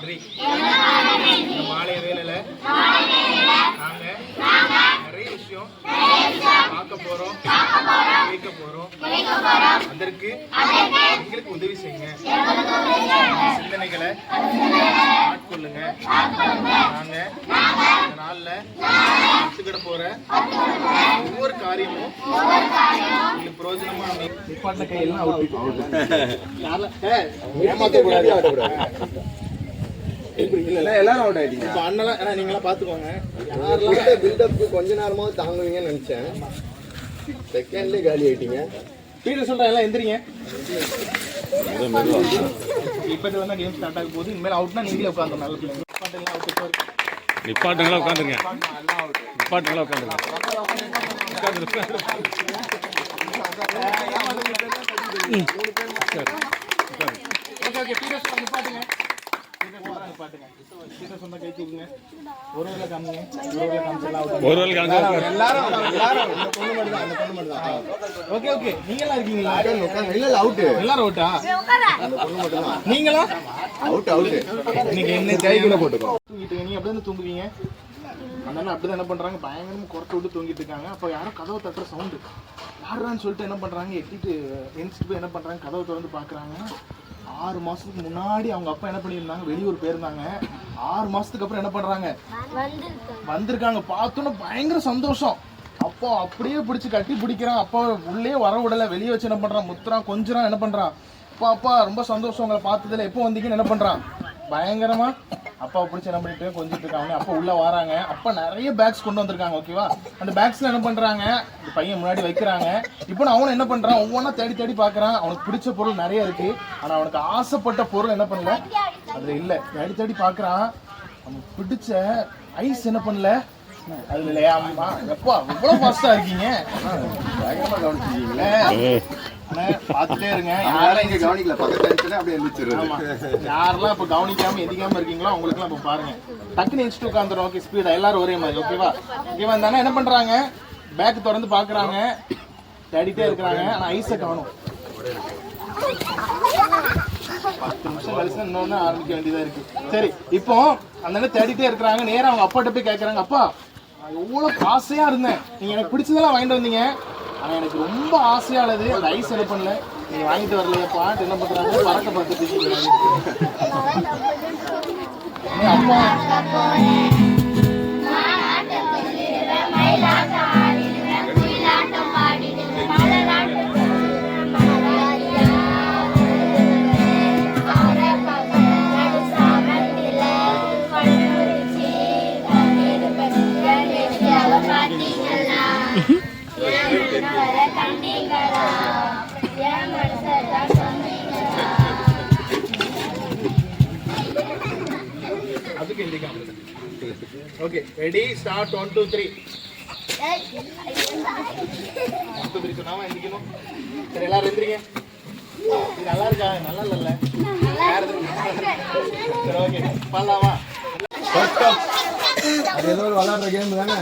நன்றி. இந்த மாலை வேளையில நாங்க நிறைய விஷயம் பார்க்க போறோம், கேட்க போறோம். அதற்கு எங்களுக்கு உதவி செய்யுங்க. சிந்தனைகளை ஆட்கொள்ளுங்க. நாங்க இந்த நாள்ல கத்துக்கிட போற ஒவ்வொரு காரியமும் உங்களுக்கு பிரயோஜனமா நிப்பாட்ட கையெல்லாம் ஏமாத்த கூடாது. எல்லாரும் அவுட் ஆயிட்டீங்க. இப்போ அண்ணெல்லாம் நீங்களாம் பார்த்துக்கோங்க. யாரெல்லாம் பில்டப் கொஞ்ச நேரமாவது தாங்குவீங்கன்னு நினைச்சேன். செகண்ட்லேயே காலி ஆயிட்டீங்க. பீட்டர் சொல்றேன், எல்லாம் எந்திரிங்க. இப்போது வந்து கேம் ஸ்டார்ட் ஆக போகுது. இனிமேல் அவுட்னா நீங்களே உட்காந்து நல்ல பிள்ளைங்க. நிப்பாட்டுங்களா உட்காந்துருங்க. நிப்பாட்டுங்களா உட்காந்துருங்க. ஓகே ஓகே பீட்டர் சொல்ல நிப்பாட்டுங்க. ஓகே ஓகே நீங்களா இருக்கீங்களா? இல்ல அவுட். எல்லாரும் அவுட்டா? நீங்களா அவுட் அவுட். இன்னைக்கு என்ன கைக்குள்ள போட்டுக்கோ. தூங்கிட்டு நீங்க அப்படியே தூங்குவீங்க. அதனால அப்படிதான் என்ன பண்றாங்க, பயங்கரமா குறைச்சு விட்டு தூங்கிட்டு இருக்காங்க. அப்போ யாரும் கதவை தட்டுற சவுண்டு யாரான்னு சொல்லிட்டு என்ன பண்றாங்க, எட்டிட்டு எந்திரிச்சிட்டு போய் என்ன பண்றாங்க, கதவை திறந்து பாக்குறாங்க. 6 மாசத்துக்கு முன்னாடி அவங்க அப்பா என்ன பண்ணியிருந்தாங்க, வெளியூர் போயிருந்தாங்க. 6 மாசத்துக்கு அப்புறம் என்ன பண்றாங்க, வந்திருக்காங்க. பார்த்தோன்னா பயங்கர சந்தோஷம். அப்பா அப்படியே பிடிச்சி கட்டி பிடிக்கிறான். அப்பா உள்ளே வர விடல, வெளியே வச்சு என்ன பண்றான், முத்துறான், கொஞ்சம் என்ன பண்றான். அப்பா அப்பா ரொம்ப சந்தோஷம் உங்களை பார்த்ததுல, எப்போ வந்தீங்கன்னு என்ன பண்றான், பயங்கரமா அப்பாவை பிடிச்சி என்ன பண்ணிட்டு கொஞ்சிட்டு இருக்காங்க. அப்பா உள்ள வராங்க. அப்பா நிறைய பேக்ஸ் கொண்டு வந்திருக்காங்க. ஓகேவா, அந்த பேக்ஸ்ல என்ன பண்றாங்க, இந்த பையன் முன்னாடி வைக்கிறாங்க. இப்போ அவன் என்ன பண்றான், ஒவ்வொன்றா தேடி தேடி பாக்குறான். அவனுக்கு பிடிச்ச பொருள் நிறைய இருக்கு. ஆனா அவனுக்கு ஆசைப்பட்ட பொருள் என்ன பண்ணல, அதுல இல்ல. தேடி தேடி பாக்குறான். அவனுக்கு பிடிச்ச ஐஸ் என்ன பண்ணல அதுல இல்லையா. அம்மா எப்பா இவ்வளவு ஃபாஸ்டா இருக்கீங்க, பயங்கரமா கவனிச்சிருக்கீங்களே. பாத்துட்டே இருங்க. யாரும் இங்க கவனிக்கல, பக்கத்துல அப்படியே எழுந்திருச்சு. யாரெல்லாம் இப்ப கவனிக்காம எதிக்காம இருக்கீங்களோ உங்களுக்கு எல்லாம் இப்ப பாருங்க, டக்குன்னு எஞ்சிட்டு உட்காந்துரும். ஓகே, ஸ்பீடா எல்லாரும் ஒரே மாதிரி. ஓகேவா, ஓகேவா. இருந்தானே என்ன பண்றாங்க, பேக் திறந்து பாக்குறாங்க, தேடிட்டே இருக்கிறாங்க. ஆனா ஐஸை காணும். 10 நிமிஷம் கழிச்சு இன்னொன்னு ஆரம்பிக்க வேண்டியதா இருக்கு. சரி, இப்போ அந்த தேடிட்டே இருக்கிறாங்க. நேரம் அவங்க அப்பாட்ட போய் கேட்கறாங்க, அப்பா எவ்வளவு ஆசையா இருந்தேன், நீங்க எனக்கு பிடிச்சதெல்லாம் வாங்கிட்டு வந்தீங்க. ஆனா எனக்கு ரொம்ப ஆசையானது அந்த ஐஸ் என்ன பண்ணல, நீங்க வாங்கிட்டு வரலையப்பா. என்ன பண்றாங்க, பறக்க பார்த்துட்டு அப்பா ஓகே, ரெடி, ஸ்டார்ட். 1 2 3 சொன்னாம எந்திக்கணும். சரி, எல்லாரும் எந்திரிங்க. இது நல்லா இருக்கா, நல்லா இல்ல. சரி, ஓகே, பண்ணலாமா? அது ஏதோ ஒரு விளையாடுற கேம் தானே.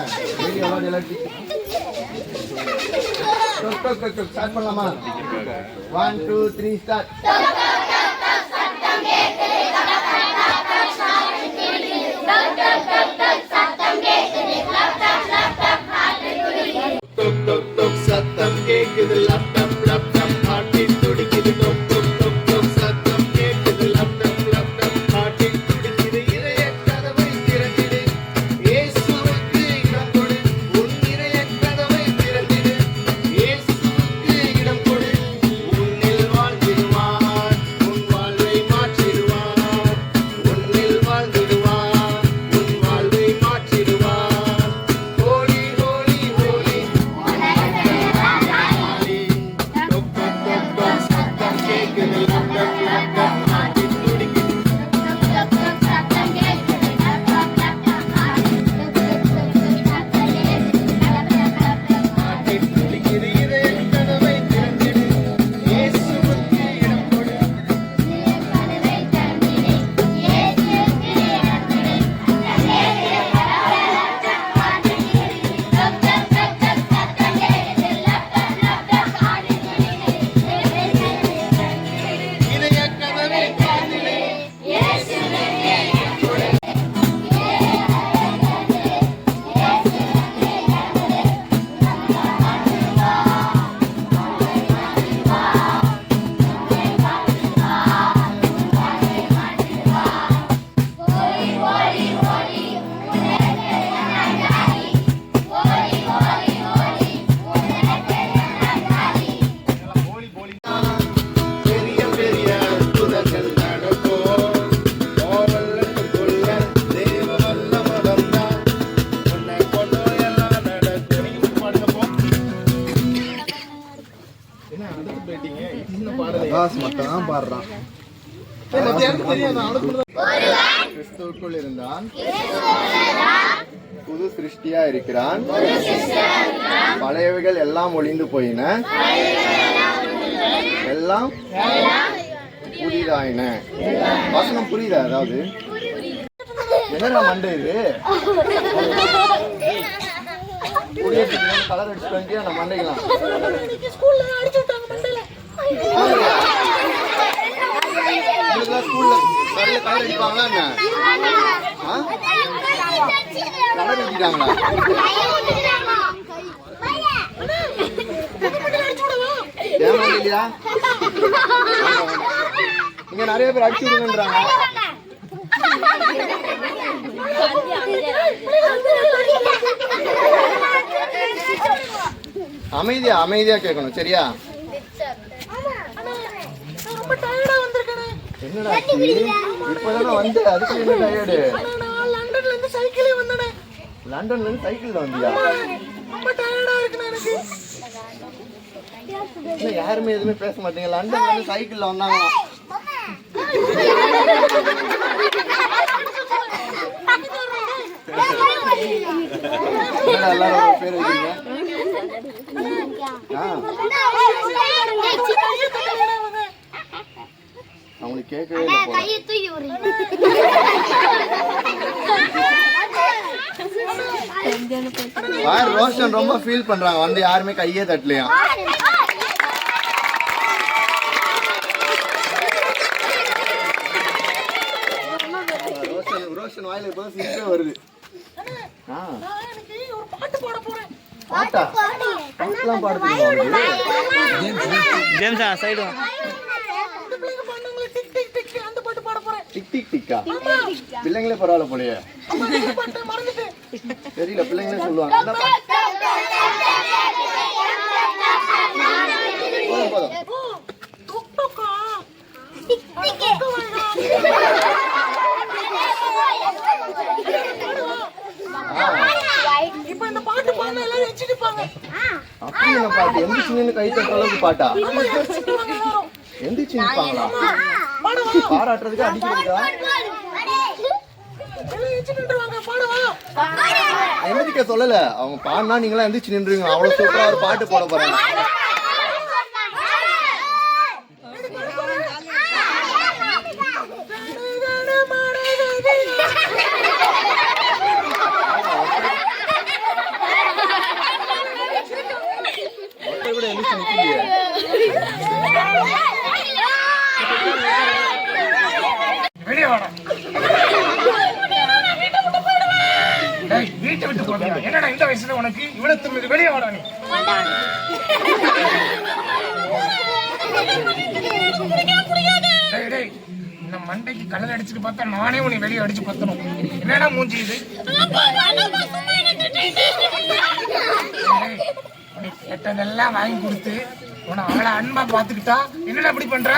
ஸ்டார்ட் பண்ணலாமா? 1 2 3 ஸ்டார்ட். சத்தம் கேக்குது, லேப்டாப் லேப்டாப் பாட்டி துடிக்குது. டொக் டொக் டொக் டொக் சத்தம் கேக்குது, லேப்டாப் லேப்டாப் பாட்டி துடிக்குது. இதய கதவை திறந்திடு, இயேசுவுக்கு இடம் கொடு. உன் இதய கதவை திறந்திடு, இயேசுவுக்கு இடம் கொடு. உன்னில் வாழ்ந்திடுவார், உன் வாழ்வை மாற்றிடுவார். உன்னில் வாழ்ந்திடுவார், உன் வாழ்வை மாற்றிடுவார். ஹோலி ஹோலி ஹோலி இதய கதவை அவ்வளவுதான். கிறிஸ்துவுக்குள் இருந்தான், புது சிருஷ்டியா இருக்கிறான், பழையவைகள் எல்லாம் ஒளிந்து போயின, எல்லாம் புதிதாயின. வசனம் புரியுதா? அதாவது என்னடா மண்டை இது? குடியேற்ற கலர் அடிச்சுட்டு வந்து நம்ம மண்டைக்கலாம். ஸ்கூல்ல கலர் அடிப்பாங்களா என்ன? கலர் அடிச்சிட்டாங்களா? இல்லையா? இங்க நிறைய பேர் அடிச்சு விடுங்கன்றாங்க. அமைதியா அமைதியா கேட்கணும், சரியா? என்னடா இப்பதானே வந்து அதுக்கு என்ன டயர்டு? லண்டன்ல இருந்து சைக்கிள்ல வந்தியா? யாருமே எதுவுமே பேச மாட்டீங்க. லண்டன்ல இருந்து சைக்கிள்ல வந்தாங்க. எல்லாரும் பேர் வைக்கிறீங்க. அவங்களுக்கு கேட்கவே ரோஷன் ரொம்ப ஃபீல் பண்றாங்க. வந்து யாருமே கையே தட்டலையா? ரோஷன் வாயில இப்ப சிரிப்பே வருது. பாட்டா பாட்டெல்லாம் பாடுறீங்க? டிக் டிக் டிக்கா? பிள்ளைங்களே பரவாயில்ல போலயே. தெரியல, பிள்ளைங்களே சொல்லுவாங்க. அப்படி என்ன பாட்டு? எந்திரிச்சு கை தட்டுற அளவுக்கு பாட்டா? எந்திரிச்சு நிற்பாங்களா? பாராட்டுறதுக்கு அடிக்கிறதுக்கா? எந்திரிக்க சொல்லல, அவங்க பாடினா நீங்களா எந்திரிச்சு நின்றுங்க. அவ்வளவு சூப்பரா ஒரு பாட்டு போட போறாங்க. கூட எந்திரிச்சு நிற்கலையே. வெளியே வாடா. வீட்டை விட்டு போறியா? என்னடா இந்த வயசுல உனக்கு இவ்வளவு திமிரு? வெளியே வாடா நீ. இந்த மண்டைக்கு கலர் அடிச்சுட்டு பார்த்தா நானே உன்னை வெளியே அடிச்சு பத்தணும். என்னடா மூஞ்சி இது? கேட்டதெல்லாம் வாங்கி கொடுத்து உன அவளை அன்பா பாத்துக்கிட்டா என்னடா அப்படி பண்ற?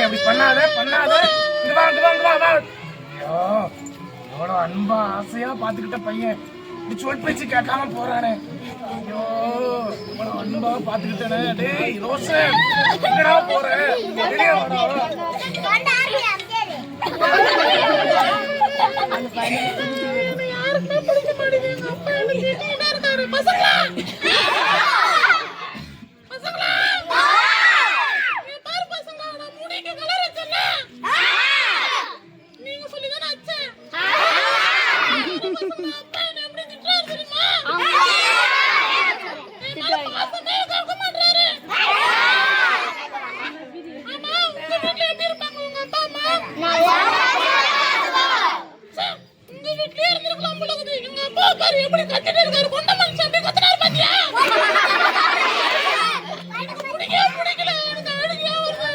அப்படி பண்ணாத பண்ணாத. எவ்வளவு அன்பா ஆசையா பாத்துக்கிட்ட பையன் இப்படி சொல் பேச்சு கேட்காம போறானே. ஐயோ, இவ்வளவு அன்பா பாத்துக்கிட்டே. டேய் ரோஷன், எங்கடா போற? வெளியே வாடா. யாருக்குமே பிடிக்க மாட்டேங்குது. அப்பா எனக்கு கேட்டுட்டே இருக்காரு. பசங்களா பசங்களா பாரு பசங்களா, நான் முடிக்கு கலர் வச்சேன்ல. நீங்க சொல்லிதானே அச்சேன். அப்பா என்ன எப்படி திட்டுறாரு தெரியுமா? பாசமே கேட்க மாட்டாரு. ஆமா, உங்க வீட்டுல எப்படி இருப்பாங்க உங்க அப்பா அம்மா? உங்க வீட்லயே இருந்திருக்கலாம் போல இருக்குது. எங்க அப்பா பாரு எப்படி கத்திட்டு இருக்காரு. கொண்ட மனுஷன் எப்படி கத்துறாரு பாத்தியா? எனக்கு பிடிக்கல. எனக்கு அழுகையா வருது.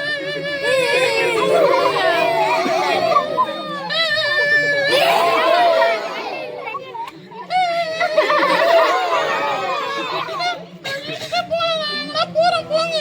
போறேன் போங்க.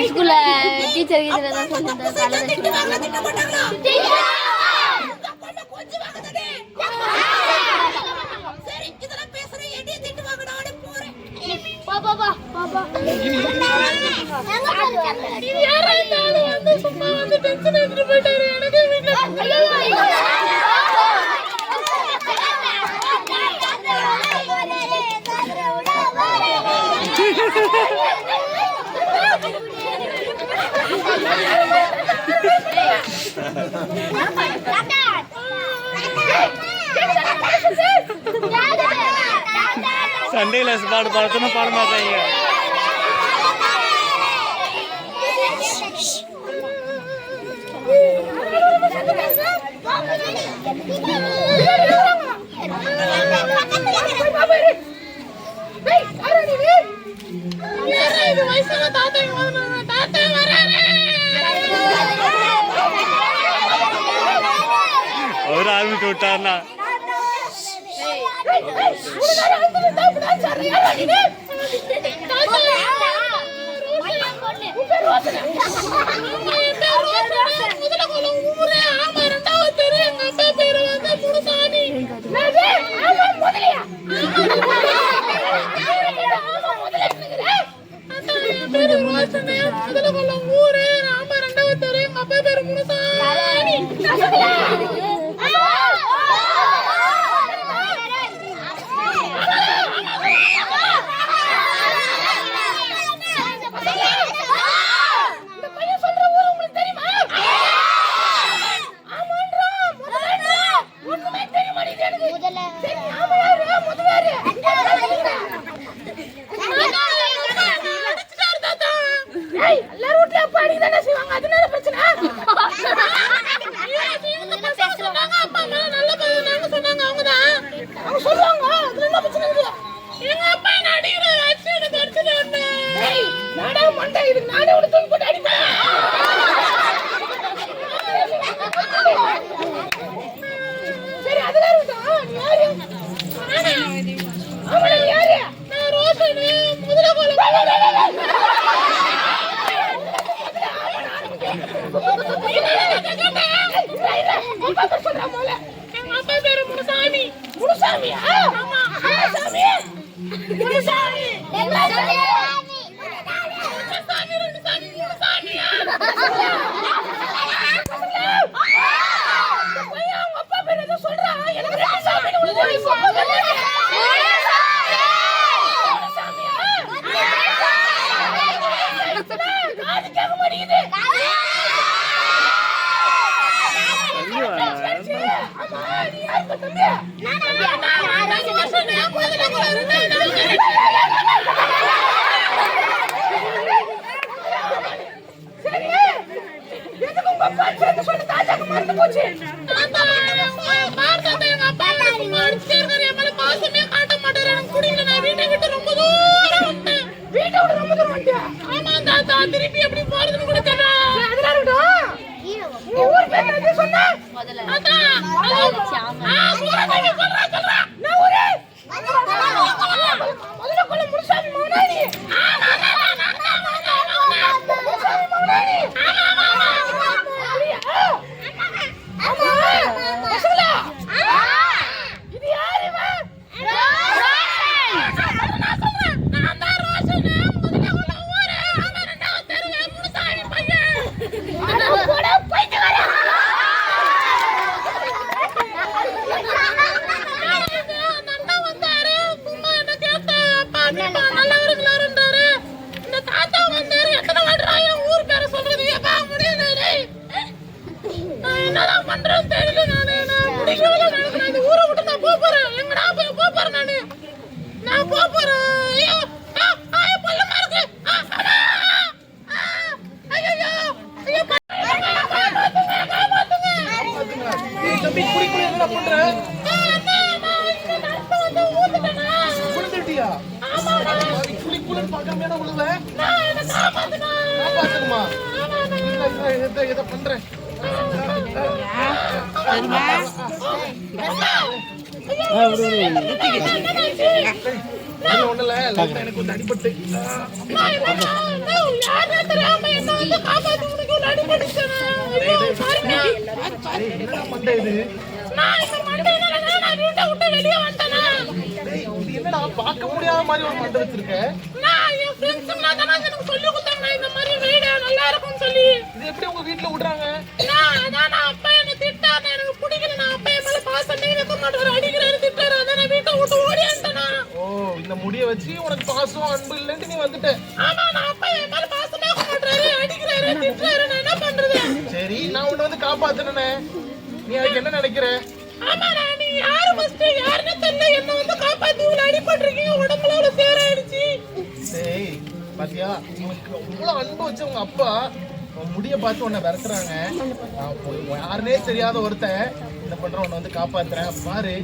ஸ்கூல்ல டீச்சர் கிட்ட தான் சண்டே கிளாஸ் பாடு பார்த்தோன்னா பாட மாட்டாங்க. அவர் ஆரம்பிச்சு விட்டார்னா பிடிக்கவே நினைக்கிறேன். இந்த ஊரை விட்டு நான் போறேன். எங்கடா போய் போறேன் நானு. நான் போறேன். ஐயோ பள்ளமா இருக்கு. ஐயோ தம்பி குடிக்குள்ள என்ன பண்ற? குடிச்சிட்டியா? குளிக்குள்ள பார்க்காம உழுவ. காப்பாத்துமா. இதை பண்றேன். ஒண்ணுல எனக்கு வந்து அடிபட்டு என்னடா பார்க்க முடியாத மாதிரி ஒரு மண்டை வச்சிருக்க. நல்லா இருக்கும் சொல்லி இது எப்படி உங்க வீட்டுல விடுறாங்க? அப்பா என்ன திட்டாரு, எனக்கு பிடிக்கல. நான் அப்பா மேல பாசமே வைக்க மாட்டாரு, அடிக்கிறாரு, திட்டாரு. அதான் வீட்டை விட்டு ஓடியாண்டனா. ஓ, இந்த முடிய வச்சு உனக்கு பாசம் அன்பு இல்லன்னு நீ வந்துட்ட. ஆமா, நான் அப்பா மேல பாசமே வைக்க மாட்டாரு, அடிக்கிறாரு, திட்டாரு. நான் என்ன பண்றது? சரி, நான் உன்னை வந்து காப்பாத்துனே. நீ அதுக்கு என்ன நினைக்கிற? ஆமா, நீ யாரு ஃபர்ஸ்ட் யாருன்னு தெரியல. என்ன வந்து காப்பாத்தி உள்ள அடிபட்டிருக்கீங்க, உடம்புல அவ்வளவு சேராயிடுச்சு. சரி பாத்தியா, உனக்கு அவ்வளவு அன்பு வச்சு உங்க அப்பா முடிய பார்த்து உன்னை விரட்டுறாங்க. யாருனே தெரியாத ஒருத்தன் என்ன பண்ற, உன்னை வந்து காப்பாத்துறேன் பாரு.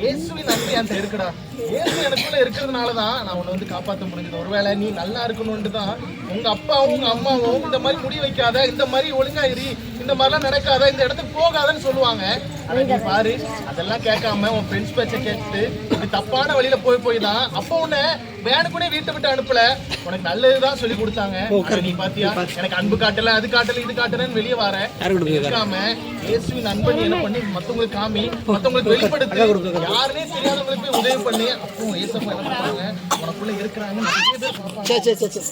இயேசுவின் அன்பு என்கிட்ட இருக்குடா. இயேசு எனக்குள்ள இருக்கிறதுனாலதான் நான் உன்னை வந்து காப்பாற்ற முடிஞ்சது. ஒருவேளை நீ நல்லா இருக்கணும்னு தான் உங்க அப்பாவும் உங்க அம்மாவும் இந்த மாதிரி முடி வைக்காத, இந்த மாதிரி ஒழுங்கா இரு, இந்த மாதிரிலாம் நடக்காத, இந்த இடத்துக்கு போகாதன்னு சொல்லுவாங்க. ஆனா நீ பாரு, அதெல்லாம் கேட்காம உன் ஃப்ரெண்ட்ஸ் பேச்சை கேட்டு இப்படி தப்பான வழியில போய் தான் அப்போ உன்னை வேணுக்குனே வீட்டை விட்டு அனுப்பல, உனக்கு நல்லதுதான் சொல்லி கொடுத்தாங்க. நீ பாத்தியா, எனக்கு அன்பு காட்டல, அது காட்டல, இது காட்டலன்னு வெளியே வர இருக்காம இயேசுவின் அன்பை என்ன பண்ணி மத்தவங்களுக்கு காமி, மத்தவங்களுக்கு வெளிப்படுத்தி, யாருனே தெரியாதவங்களுக்கு போய் உதவி பண்ணி. அப்போ இயேசப்பா என்ன பண்றாங்க, உனக்குள்ள இருக்கிறாங்க.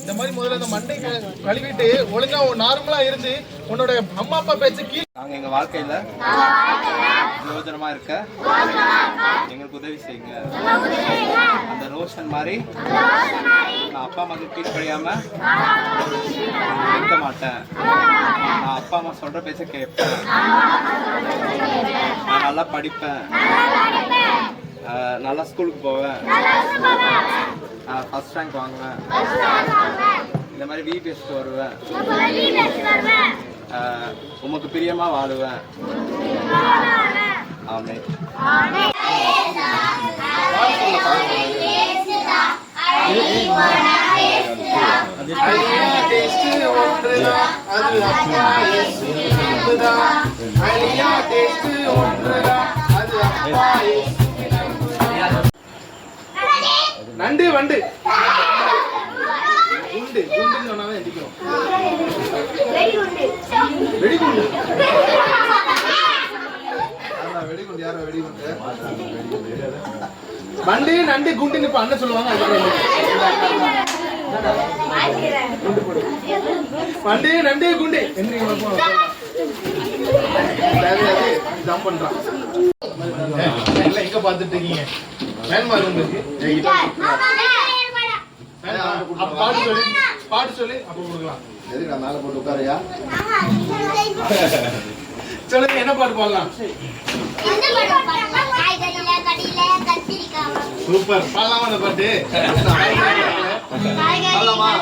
இந்த மாதிரி முதல்ல இந்த மண்டை கழுவிட்டு ஒழுங்கா நார்மலா இருந்து உன்னோட அம்மா அப்பா பேச்சு கீழ். நாங்க எங்க வாழ்க்கையில பிரயோஜனமா இருக்க எங்களுக்கு உதவி செய்யுங்க. அந்த ரோஷன் மாதிரி நான் அப்பா அம்மாக்கு கீழ்படியாம இருக்க மாட்டேன். நான் அப்பா அம்மா சொல்ற பேச்ச கேட்பேன். நான் நல்லா படிப்பேன், நல்லா ஸ்கூலுக்கு போவேன், ஃபர்ஸ்ட் ரேங்க் வாங்குவேன், இந்த மாதிரி விபிஎஸ்க்கு வருவேன், உமக்கு பிரியமா வாழுவேன். ஆமென். நண்டு வண்டு குண்டு குண்டுன்னு சொன்னாவே எந்திக்கும். வெடிகுண்டு வண்டு நண்டு குண்டுன்னு இப்ப அண்ணன் சொல்லுவாங்க. வண்டு நண்டு குண்டு ஜம்ப் பண்றான். எங்க பாத்துட்டு இருக்கீங்க? மேன்மார் உங்களுக்கு பாட்டு சொல்லி அப்ப கொடுக்கலாம். எதுக்கு மேல போட்டு உட்காரியா? சொல்லுங்க, என்ன பாட்டு பாடலாம்? சூப்பர், பாடலாமா அந்த பாட்டு? பாடலாமா?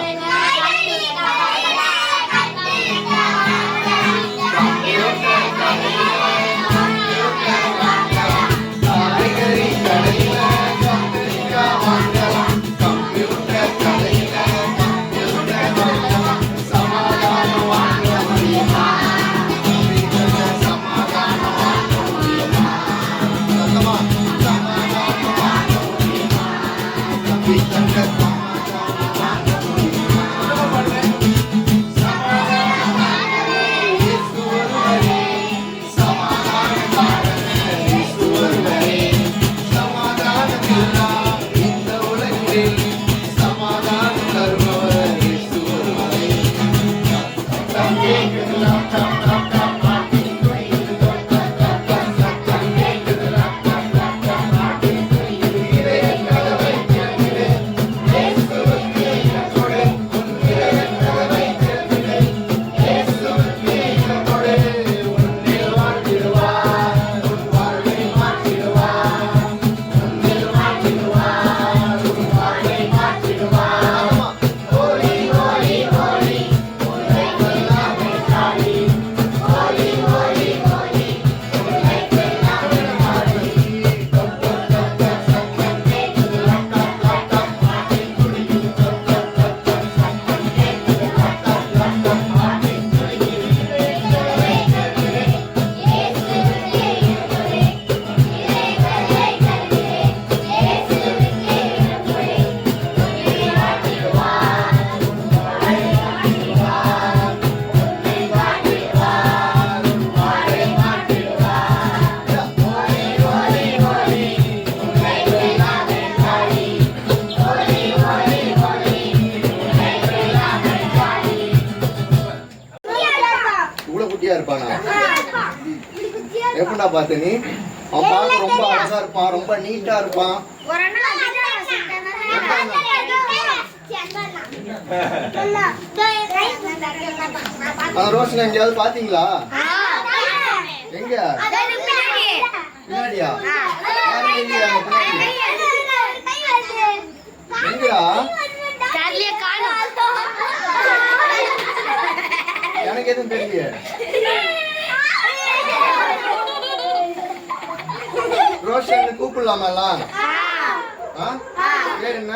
பார்த்த நீ? அவன் பார்க்க ரொம்ப அழகா இருப்பான், ரொம்ப நீட்டா இருப்பான். அந்த ரோஷன் எங்கேயாவது பாத்தீங்களா? எங்க? பின்னாடியா? யாரும் இல்லையா அங்க பின்னாடி? எங்கடா? எனக்கு எதுவும் தெரியல. ரோஷன் கூப்பிடலாமெல்லாம்? பேர் என்ன?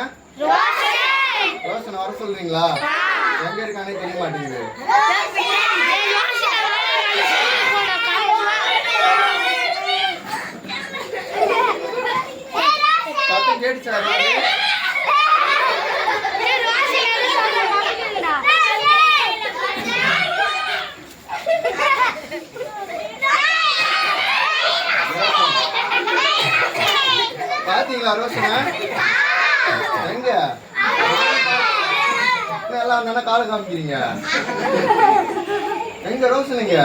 ரோஷன் வர சொல்றீங்களா? எங்க இருக்கானே தெரிய மாட்டேங்குது. சத்தம் கேட்டுச்சா? பாத்தீங்களா ரோஷன? எங்க எல்லாம் நல்லா கால காமிக்கிறீங்க. எங்க ரோஷனுங்க?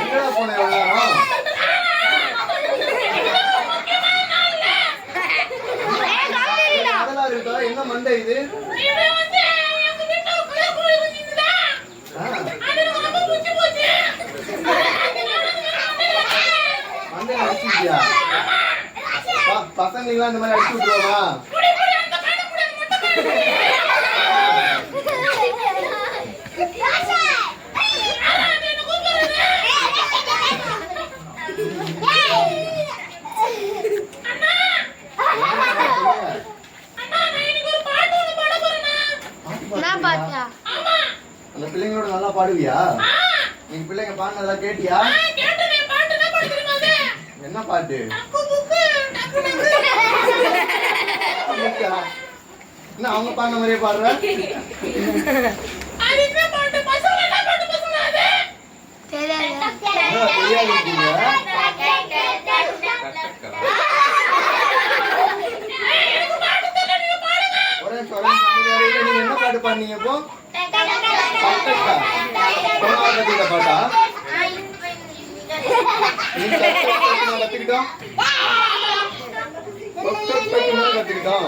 எங்கடா போன எல்லாரும்? அதெல்லாம் இருக்கா? என்ன மண்டை இது? பசங்களா இந்த மாதிரி அடிச்சு விட்டுருவா? அந்த பிள்ளைங்களோட நல்லா பாடுவியா? நீங்க பிள்ளைங்க பாட்டு நல்லா கேட்டியா? என்ன பாட்டு? என்ன அவங்க பாடின மாதிரியே பாடுற? நீங்க என்ன பாட்டு பாடுனீங்க இப்போ? பாட்டா கத்துக்கிட்டோம் கத்துக்கிட்டோம்.